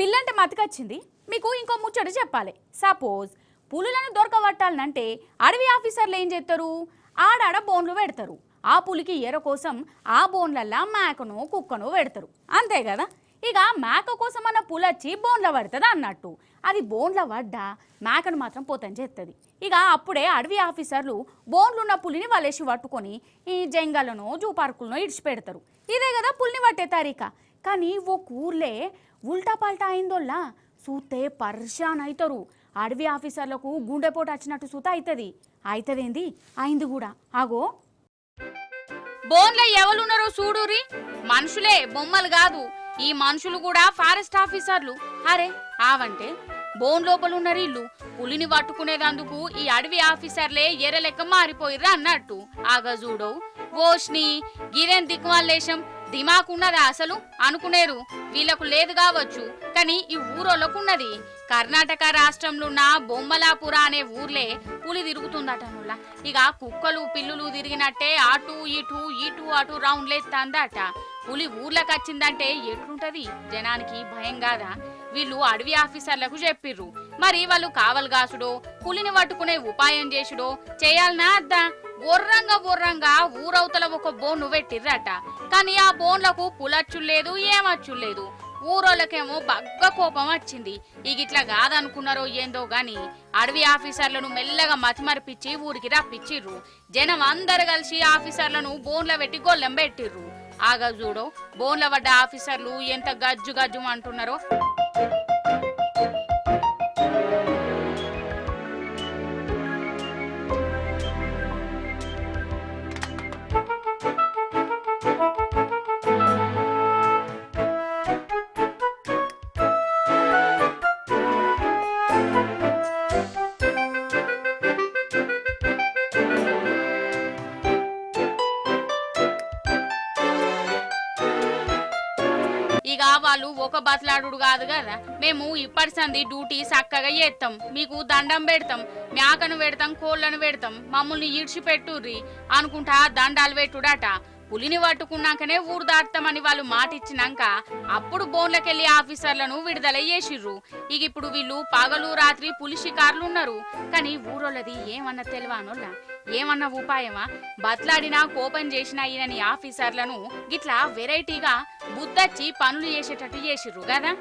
పిల్లంటే మతికొచ్చింది. మీకు ఇంకో ముచ్చట చెప్పాలి. సపోజ్ పులులను దొరకబట్టాలంటే అడవి ఆఫీసర్లు ఏం చేస్తారు? ఆడాడ బోన్లు పెడతారు. ఆ పులికి ఎర కోసం ఆ బోన్లల్లా మేకను కుక్కను పెడతారు. అంతే కదా. ఇక మేక కోసం అన్న పులొచ్చి బోన్ల పడుతుంది అన్నట్టు. అది బోన్ల పడ్డా మేకను మాత్రం పోతం చేస్తుంది. ఇక అప్పుడే అడవి ఆఫీసర్లు బోన్లున్న పులిని వలేసి పట్టుకొని ఈ జంగలను జూ పార్కులను ఇడిచిపెడతారు. ఇదే కదా పులిని పట్టే తారీఖ. కానీ ఓ ఊర్లే ఉల్టా పల్టా అయిందోల్లా చూస్తే పర్షాన్ అవుతారు. అడవి ఆఫీసర్లకు గుండెపోటు వచ్చినట్టు సూత అవుతుంది. అవుతుందేంది అయింది కూడా. ఆగో బోన్లో ఎవరున్నారో చూడురి. మనుషులే, బొమ్మలు కాదు. ఈ మనుషులు కూడా ఫారెస్ట్ ఆఫీసర్లు. అరే ఆవంటే బోన్ లోపల ఉన్న ఇల్లు పులిని పట్టుకునేదందుకు ఈ అడవి ఆఫీసర్లే ఎర్రలెక్క మారిపోయిర్రా అన్నట్టు. ఆగా చూడవు ఓష్ని గిరేన్ దిక్కుమాలేశం దిమాకున్నదా అసలు అనుకునేరు. వీళ్లకు లేదు కావచ్చు, కానీ ఈ ఊరోళ్ళకున్నది. కర్ణాటక రాష్ట్రంలో ఉన్న బొమ్మలాపుర అనే ఊర్లే పులి తిరుగుతుందట. ఇక కుక్కలు పిల్లులు తిరిగినట్టే అటు ఇటు అటు రౌండ్లేస్తాందట. పులి ఊర్లకు వచ్చిందంటే ఎట్లుంటది? జనానికి భయం కాదా? వీళ్ళు అడవి ఆఫీసర్లకు చెప్పిర్రు. మరి వాళ్ళు కావల్గాసుడో పులిని పట్టుకునే ఉపాయం చేసుడో చేయాలనా అద్దా? బొర్రంగా ఊరవతల ఒక బోన్ను పెట్టిర్రట. కానీ ఆ బోన్లకు పులచ్చులేదు, ఏమచ్చులేదు. ఊరోళ్ళకేమో బగ్గ కోపం వచ్చింది. ఇగిట్లా కాదనుకున్నారో ఏందో గాని అడవి ఆఫీసర్లను మెల్లగా మతిమరిపించి ఊరికి రప్పించిర్రు. జనం అందరు కలిసి ఆఫీసర్లను బోన్ల పెట్టి గొల్లెం పెట్టిర్రు. ఆగా చూడో బోన్ల పడ్డ ఆఫీసర్లు ఎంత గజ్జు అంటున్నారో. ఇక వాళ్ళు ఒక బతలాడు కాదు కదా, మేము ఇప్పటి సంది డ్యూటీ చక్కగా చేస్తాం, మీకు దండం పెడతాం, మేకను పెడతాం, కోళ్లను పెడతాం, మమ్మల్ని ఈడ్చిపెట్టుర్రి అనుకుంటా దండాలు పెట్టుడట. పులిని పట్టుకున్నాకనే ఊరు దాటుతామని వాళ్ళు మాటిచ్చినాక అప్పుడు బోన్లకెళ్లి ఆఫీసర్లను విడుదల చేసిర్రు. ఇక ఇప్పుడు వీళ్ళు పగలు రాత్రి పులి షికారులు ఉన్నారు. కానీ ఊరోళ్ళది ఏమన్నా తెలివానోళ్ళ? ఏమన్నా ఉపాయమా? బట్లాడినా కోపం చేసిన ఈయనని ఆఫీసర్లను గిట్లా వెరైటీగా బుద్ధచ్చి పనులు చేసేటట్టు చేసిర్రు కదా.